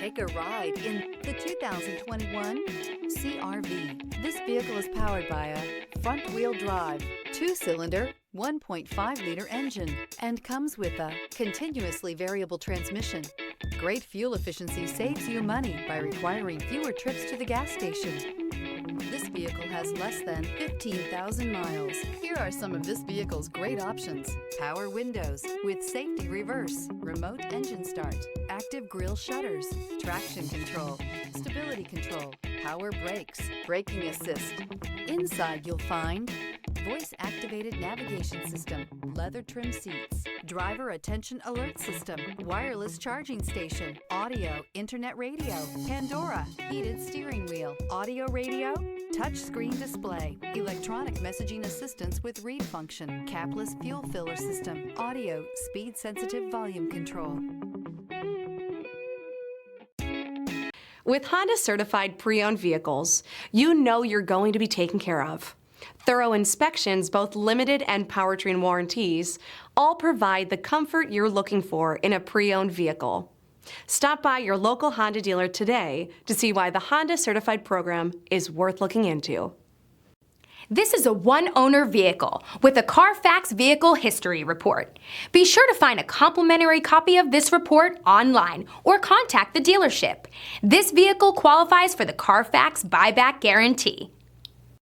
Take a ride in the 2021 CR-V. This vehicle is powered by a front-wheel drive, 2-cylinder, 1.5-liter engine, and comes with a continuously variable transmission. Great fuel efficiency saves you money by requiring fewer trips to the gas station. This vehicle has less than 15,000 miles. Here are some of this vehicle's great options: power windows with safety reverse, remote engine start, active grille shutters, traction control, stability control, power brakes, braking assist. Inside you'll find voice-activated navigation system, leather trim seats, driver attention alert system, wireless charging station, audio, internet radio, Pandora, heated steering wheel, audio radio, touchscreen display, electronic messaging assistance with read function, capless fuel filler system, audio, speed-sensitive volume control. With Honda certified pre-owned vehicles, you know you're going to be taken care of. Thorough inspections, both limited and powertrain warranties, all provide the comfort you're looking for in a pre-owned vehicle. Stop by your local Honda dealer today to see why the Honda certified program is worth looking into. This is a one-owner vehicle with a CARFAX Vehicle History Report. Be sure to find a complimentary copy of this report online or contact the dealership. This vehicle qualifies for the CARFAX buyback guarantee.